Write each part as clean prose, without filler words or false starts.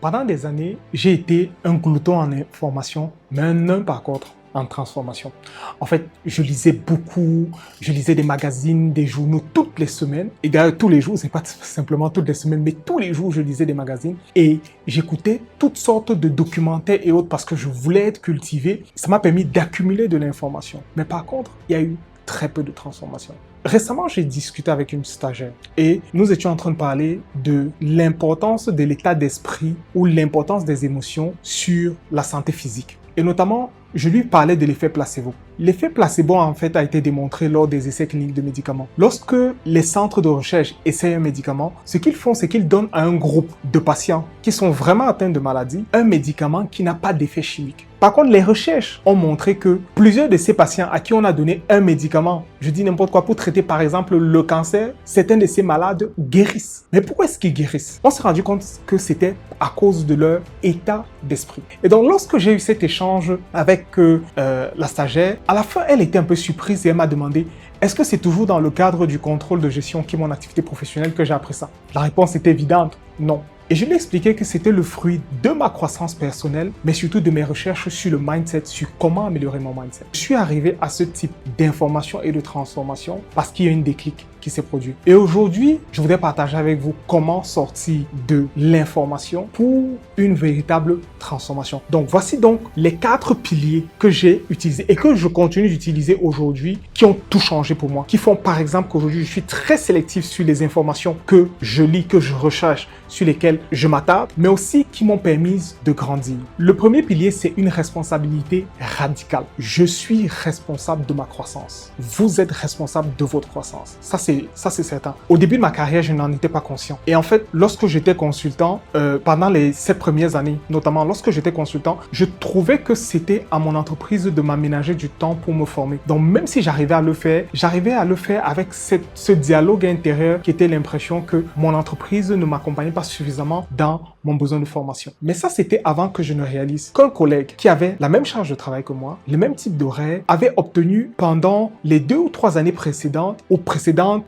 Pendant des années, j'ai été un glouton en information, mais un nain par contre en transformation. En fait, je lisais beaucoup, je lisais des magazines, des journaux toutes les semaines. Et d'ailleurs, tous les jours, c'est pas simplement toutes les semaines, mais tous les jours, je lisais des magazines. Et j'écoutais toutes sortes de documentaires et autres parce que je voulais être cultivé. Ça m'a permis d'accumuler de l'information. Mais par contre, il y a eu très peu de transformation. Récemment, j'ai discuté avec une stagiaire et nous étions en train de parler de l'importance de l'état d'esprit ou l'importance des émotions sur la santé physique. Et notamment, je lui parlais de l'effet placebo. L'effet placebo, en fait, a été démontré lors des essais cliniques de médicaments. Lorsque les centres de recherche essayent un médicament, ce qu'ils font, c'est qu'ils donnent à un groupe de patients qui sont vraiment atteints de maladies un médicament qui n'a pas d'effet chimique. Par contre, les recherches ont montré que plusieurs de ces patients à qui on a donné un médicament, je dis n'importe quoi, pour traiter par exemple le cancer, certains de ces malades guérissent. Mais pourquoi est-ce qu'ils guérissent? On s'est rendu compte que c'était à cause de leur état d'esprit. Et donc, lorsque j'ai eu cet échange avec la stagiaire, à la fin, elle était un peu surprise et elle m'a demandé « Est-ce que c'est toujours dans le cadre du contrôle de gestion qui est mon activité professionnelle que j'ai appris ça ?» La réponse était évidente, non. Et je lui ai expliqué que c'était le fruit de ma croissance personnelle, mais surtout de mes recherches sur le mindset, sur comment améliorer mon mindset. Je suis arrivé à ce type d'information et de transformation parce qu'il y a une déclic qui s'est produit. Et aujourd'hui, je voudrais partager avec vous comment sortir de l'information pour une véritable transformation. Donc, voici donc les 4 piliers que j'ai utilisés et que je continue d'utiliser aujourd'hui qui ont tout changé pour moi. Qui font par exemple qu'aujourd'hui, je suis très sélectif sur les informations que je lis, que je recherche, sur lesquelles je m'attarde, mais aussi qui m'ont permis de grandir. Le premier pilier, c'est une responsabilité radicale. Je suis responsable de ma croissance. Vous êtes responsable de votre croissance. Ça, c'est certain. Au début de ma carrière, je n'en étais pas conscient. Et en fait, lorsque j'étais consultant, pendant les 7 premières années, notamment lorsque j'étais consultant, je trouvais que c'était à mon entreprise de m'aménager du temps pour me former. Donc, même si j'arrivais à le faire avec ce dialogue intérieur qui était l'impression que mon entreprise ne m'accompagnait pas suffisamment dans mon besoin de formation. Mais ça, c'était avant que je ne réalise qu'un collègue qui avait la même charge de travail que moi, le même type d'horaire, avait obtenu pendant les 2 ou 3 années précédentes,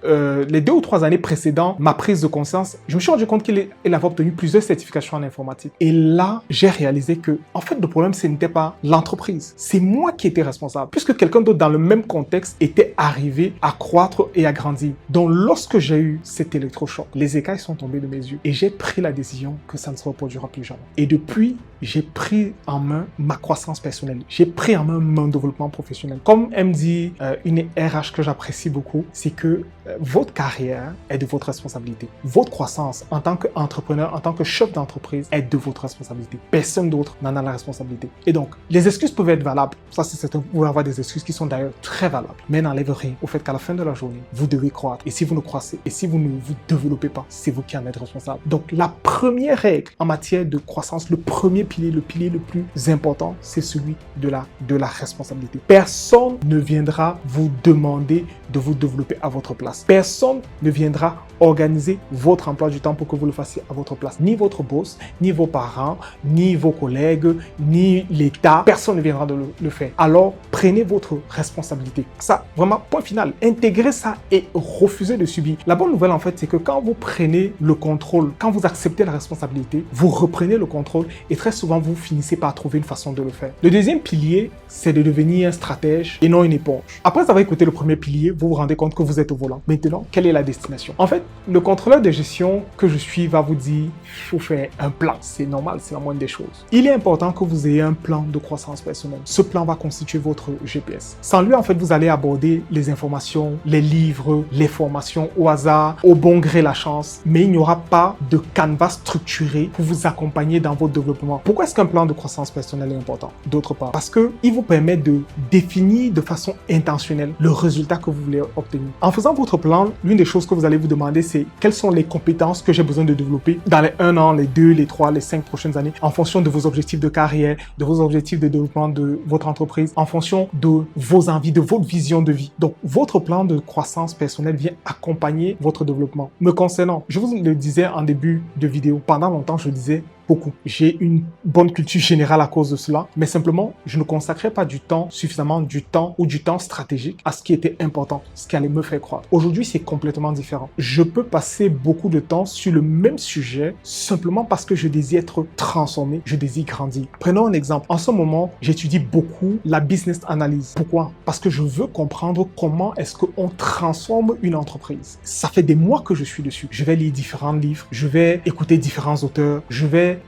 les 2 ou 3 années précédentes, ma prise de conscience, je me suis rendu compte qu'il avait obtenu plusieurs certifications en informatique. Et là, j'ai réalisé que, en fait, le problème, ce n'était pas l'entreprise. C'est moi qui étais responsable, puisque quelqu'un d'autre dans le même contexte était arrivé à croître et à grandir. Donc, lorsque j'ai eu cet électrochoc, les écailles sont tombées de mes yeux et j'ai pris la décision que ça ne se reproduira plus jamais. Et depuis, j'ai pris en main ma croissance personnelle. J'ai pris en main mon développement professionnel. Comme elle me dit une RH que j'apprécie beaucoup, c'est que votre carrière est de votre responsabilité. Votre croissance en tant qu'entrepreneur, en tant que chef d'entreprise est de votre responsabilité. Personne d'autre n'en a la responsabilité. Et donc, les excuses peuvent être valables. Ça, c'est certain. Vous pouvez avoir des excuses qui sont d'ailleurs très valables. Mais n'enlèvent rien au fait qu'à la fin de la journée, vous devez croître. Et si vous ne croissez, et si vous ne vous développez pas, c'est vous qui en êtes responsable. Donc, la première règle en matière de croissance, le premier pilier, le pilier le plus important, c'est celui de la responsabilité. Personne ne viendra vous demander de vous développer à votre place. Personne ne viendra organiser votre emploi du temps pour que vous le fassiez à votre place. Ni votre boss, ni vos parents, ni vos collègues, ni l'État. Personne ne viendra de le faire. Alors, prenez votre responsabilité. Ça, vraiment, point final. Intégrez ça et refusez de subir. La bonne nouvelle, en fait, c'est que quand vous prenez le contrôle, quand vous acceptez la responsabilité, vous reprenez le contrôle et très souvent, vous finissez par trouver une façon de le faire. Le deuxième pilier, c'est de devenir un stratège et non une éponge. Après avoir écouté le premier pilier, vous vous rendez compte que vous êtes au volant. Maintenant, quelle est la destination? En fait, le contrôleur de gestion que je suis va vous dire, il faut faire un plan. C'est normal, c'est la moindre des choses. Il est important que vous ayez un plan de croissance personnelle. Ce plan va constituer votre GPS. Sans lui, en fait, vous allez aborder les informations, les livres, les formations au hasard, au bon gré la chance. Mais il n'y aura pas de canevas structuré pour vous accompagner dans votre développement. Pourquoi est-ce qu'un plan de croissance personnelle est important? D'autre part, parce qu'il vous permet de définir de façon intentionnelle le résultat que vous voulez obtenir. En faisant votre plan, l'une des choses que vous allez vous demander, c'est quelles sont les compétences que j'ai besoin de développer dans les 1 an, les 2, les 3, les 5 prochaines années, en fonction de vos objectifs de carrière, de vos objectifs de développement de votre entreprise, en fonction de vos envies, de votre vision de vie. Donc, votre plan de croissance personnelle vient accompagner votre développement. Me concernant, je vous le disais en début de vidéo, pendant longtemps, je disais, beaucoup. J'ai une bonne culture générale à cause de cela, mais simplement, je ne consacrais pas suffisamment du temps stratégique à ce qui était important, ce qui allait me faire croître. Aujourd'hui, c'est complètement différent. Je peux passer beaucoup de temps sur le même sujet simplement parce que je désire être transformé, je désire grandir. Prenons un exemple. En ce moment, j'étudie beaucoup la business analyse. Pourquoi? Parce que je veux comprendre comment est-ce qu'on transforme une entreprise. Ça fait des mois que je suis dessus. Je vais lire différents livres, je vais écouter différents auteurs, je vais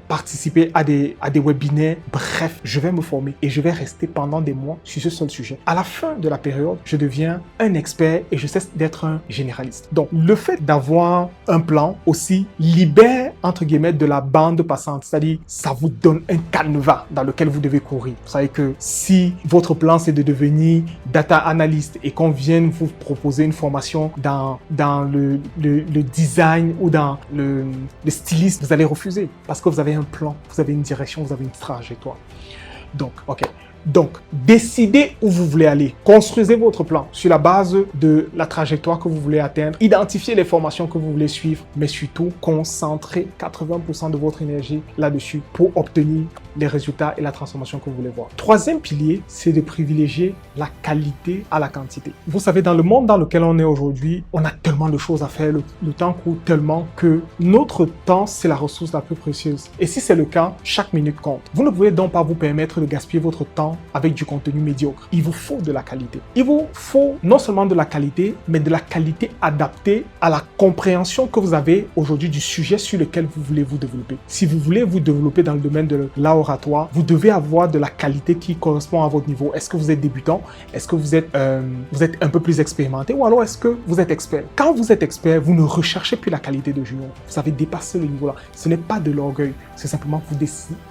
participer à des webinaires. Bref, je vais me former et je vais rester pendant des mois sur ce seul sujet. À la fin de la période, je deviens un expert et je cesse d'être un généraliste. Donc, le fait d'avoir un plan aussi libère, entre guillemets, de la bande passante. C'est-à-dire, ça vous donne un canevas dans lequel vous devez courir. Vous savez que si votre plan, c'est de devenir data analyst et qu'on vienne vous proposer une formation dans le design ou dans le styliste, vous allez refuser parce que vous avez un plan, vous avez une direction, vous avez une trajectoire. Donc, ok. Donc, décidez où vous voulez aller. Construisez votre plan sur la base de la trajectoire que vous voulez atteindre. Identifiez les formations que vous voulez suivre, mais surtout, concentrez 80% de votre énergie là-dessus pour obtenir les résultats et la transformation que vous voulez voir. Troisième pilier, c'est de privilégier la qualité à la quantité. Vous savez, dans le monde dans lequel on est aujourd'hui, on a tellement de choses à faire, le temps court tellement que notre temps, c'est la ressource la plus précieuse. Et si c'est le cas, chaque minute compte. Vous ne pouvez donc pas vous permettre de gaspiller votre temps avec du contenu médiocre. Il vous faut de la qualité. Il vous faut non seulement de la qualité, mais de la qualité adaptée à la compréhension que vous avez aujourd'hui du sujet sur lequel vous voulez vous développer. Si vous voulez vous développer dans le domaine de l'oratoire, vous devez avoir de la qualité qui correspond à votre niveau. Est-ce que vous êtes débutant? Est-ce que vous êtes un peu plus expérimenté? Ou alors est-ce que vous êtes expert? Quand vous êtes expert, vous ne recherchez plus la qualité de junior. Vous avez dépassé le niveau là. Ce n'est pas de l'orgueil. C'est simplement que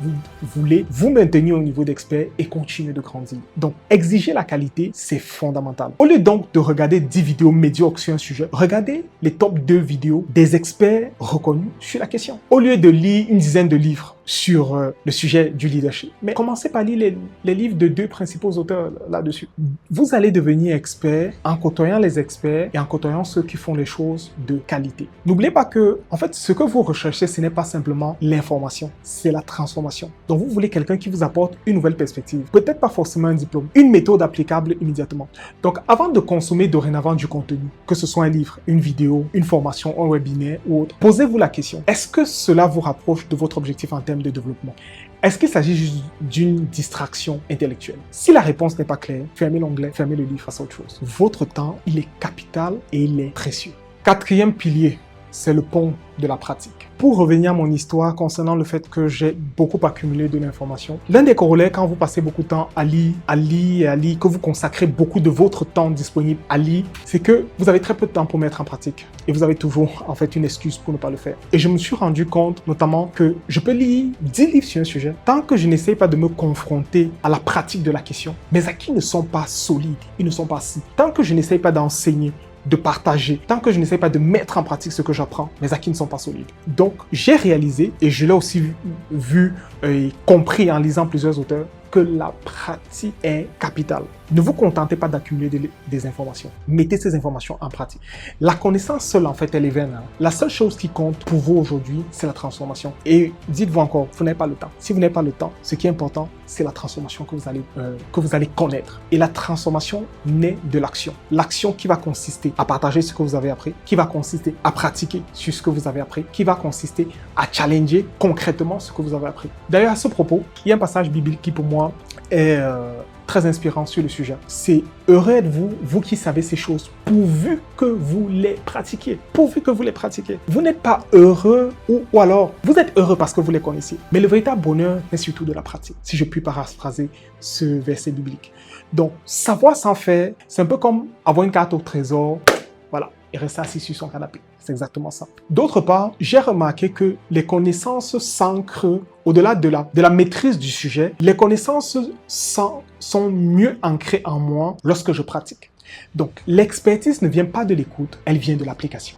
vous voulez vous maintenir au niveau d'expert et continuer de grandir. Donc, exiger la qualité, c'est fondamental. Au lieu donc de regarder 10 vidéos médiocres sur un sujet, regardez les top 2 vidéos des experts reconnus sur la question. Au lieu de lire une dizaine de livres sur le sujet du leadership, mais commencez par lire les livres de 2 principaux auteurs là-dessus. Vous allez devenir expert en côtoyant les experts et en côtoyant ceux qui font les choses de qualité. N'oubliez pas que, en fait, ce que vous recherchez, ce n'est pas simplement l'information, c'est la transformation. Donc, vous voulez quelqu'un qui vous apporte une nouvelle perspective. Peut-être pas forcément un diplôme, une méthode applicable immédiatement. Donc, avant de consommer dorénavant du contenu, que ce soit un livre, une vidéo, une formation, un webinaire ou autre, posez-vous la question, est-ce que cela vous rapproche de votre objectif en termes de développement? Est-ce qu'il s'agit juste d'une distraction intellectuelle? Si la réponse n'est pas claire, fermez l'onglet, fermez le livre, fassez autre chose. Votre temps, il est capital et il est précieux. Quatrième pilier, c'est le pont de la pratique. Pour revenir à mon histoire concernant le fait que j'ai beaucoup accumulé de l'information, l'un des corollaires quand vous passez beaucoup de temps à lire, que vous consacrez beaucoup de votre temps disponible à lire, c'est que vous avez très peu de temps pour mettre en pratique. Et vous avez toujours, en fait, une excuse pour ne pas le faire. Et je me suis rendu compte, notamment, que je peux lire 10 livres sur un sujet. Tant que je n'essaye pas de me confronter à la pratique de la question, mes acquis ne sont pas solides, ils ne sont pas si. Tant que je n'essaye pas d'enseigner, de partager, tant que je n'essaie pas de mettre en pratique ce que j'apprends, mes acquis ne sont pas solides. Donc, j'ai réalisé, et je l'ai aussi vu et compris en lisant plusieurs auteurs, que la pratique est capitale. Ne vous contentez pas d'accumuler des informations. Mettez ces informations en pratique. La connaissance seule, en fait, elle est vaine. La seule chose qui compte pour vous aujourd'hui, c'est la transformation. Et dites-vous encore, vous n'avez pas le temps. Si vous n'avez pas le temps, ce qui est important, c'est la transformation que vous allez connaître. Et la transformation naît de l'action. L'action qui va consister à partager ce que vous avez appris, qui va consister à pratiquer sur ce que vous avez appris, qui va consister à challenger concrètement ce que vous avez appris. D'ailleurs, à ce propos, il y a un passage biblique qui, pour moi, est très inspirant sur le sujet. C'est « Heureux êtes-vous, vous qui savez ces choses, pourvu que vous les pratiquiez. » Pourvu que vous les pratiquiez. Vous n'êtes pas heureux ou alors vous êtes heureux parce que vous les connaissez. Mais le véritable bonheur est surtout de la pratique, si je puis paraphraser ce verset biblique. Donc, savoir sans faire, c'est un peu comme avoir une carte au trésor, voilà, et rester assis sur son canapé. C'est exactement ça. D'autre part, j'ai remarqué que les connaissances s'ancrent au-delà de la maîtrise du sujet. Les connaissances sont mieux ancrées en moi lorsque je pratique. Donc, l'expertise ne vient pas de l'écoute, elle vient de l'application.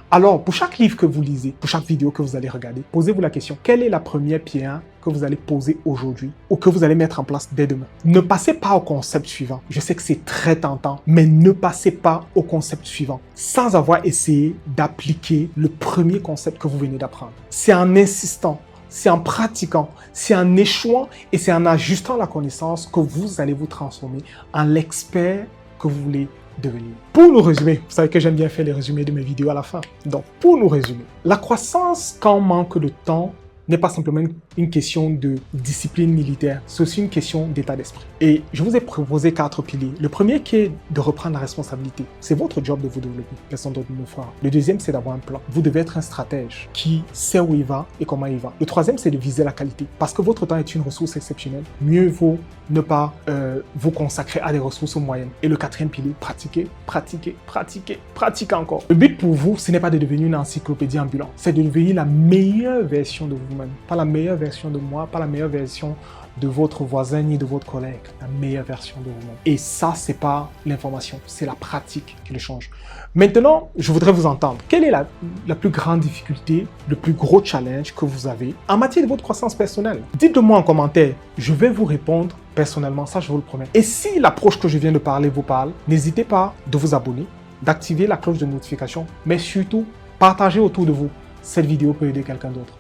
Alors, pour chaque livre que vous lisez, pour chaque vidéo que vous allez regarder, posez-vous la question, quelle est la première pierre que vous allez poser aujourd'hui ou que vous allez mettre en place dès demain? Ne passez pas au concept suivant. Je sais que c'est très tentant, mais ne passez pas au concept suivant sans avoir essayé d'appliquer le premier concept que vous venez d'apprendre. C'est en insistant, c'est en pratiquant, c'est en échouant et c'est en ajustant la connaissance que vous allez vous transformer en l'expert que vous voulez devenir. Pour nous résumer, vous savez que j'aime bien faire les résumés de mes vidéos à la fin. Donc, pour nous résumer, la croissance quand on manque de temps n'est pas simplement une question de discipline militaire, c'est aussi une question d'état d'esprit. Et je vous ai proposé 4 piliers. Le premier qui est de reprendre la responsabilité. C'est votre job de vous développer, personne d'autre ne le fera. Le deuxième, c'est d'avoir un plan. Vous devez être un stratège qui sait où il va et comment il va. Le troisième, c'est de viser la qualité. Parce que votre temps est une ressource exceptionnelle, mieux vaut ne pas vous consacrer à des ressources moyennes. Et le quatrième pilier, pratiquer, pratiquer, pratiquer, pratiquer encore. Le but pour vous, ce n'est pas de devenir une encyclopédie ambulante, c'est de devenir la meilleure version de vous-même. Pas la meilleure version de moi, pas la meilleure version de votre voisin ni de votre collègue, la meilleure version de vous-même. Et ça, c'est pas l'information, c'est la pratique qui le change. Maintenant, je voudrais vous entendre. Quelle est la plus grande difficulté, le plus gros challenge que vous avez en matière de votre croissance personnelle? Dites-le moi en commentaire, je vais vous répondre personnellement, ça je vous le promets. Et si l'approche que je viens de parler vous parle, n'hésitez pas de vous abonner, d'activer la cloche de notification, mais surtout, partagez autour de vous. Cette vidéo peut aider quelqu'un d'autre.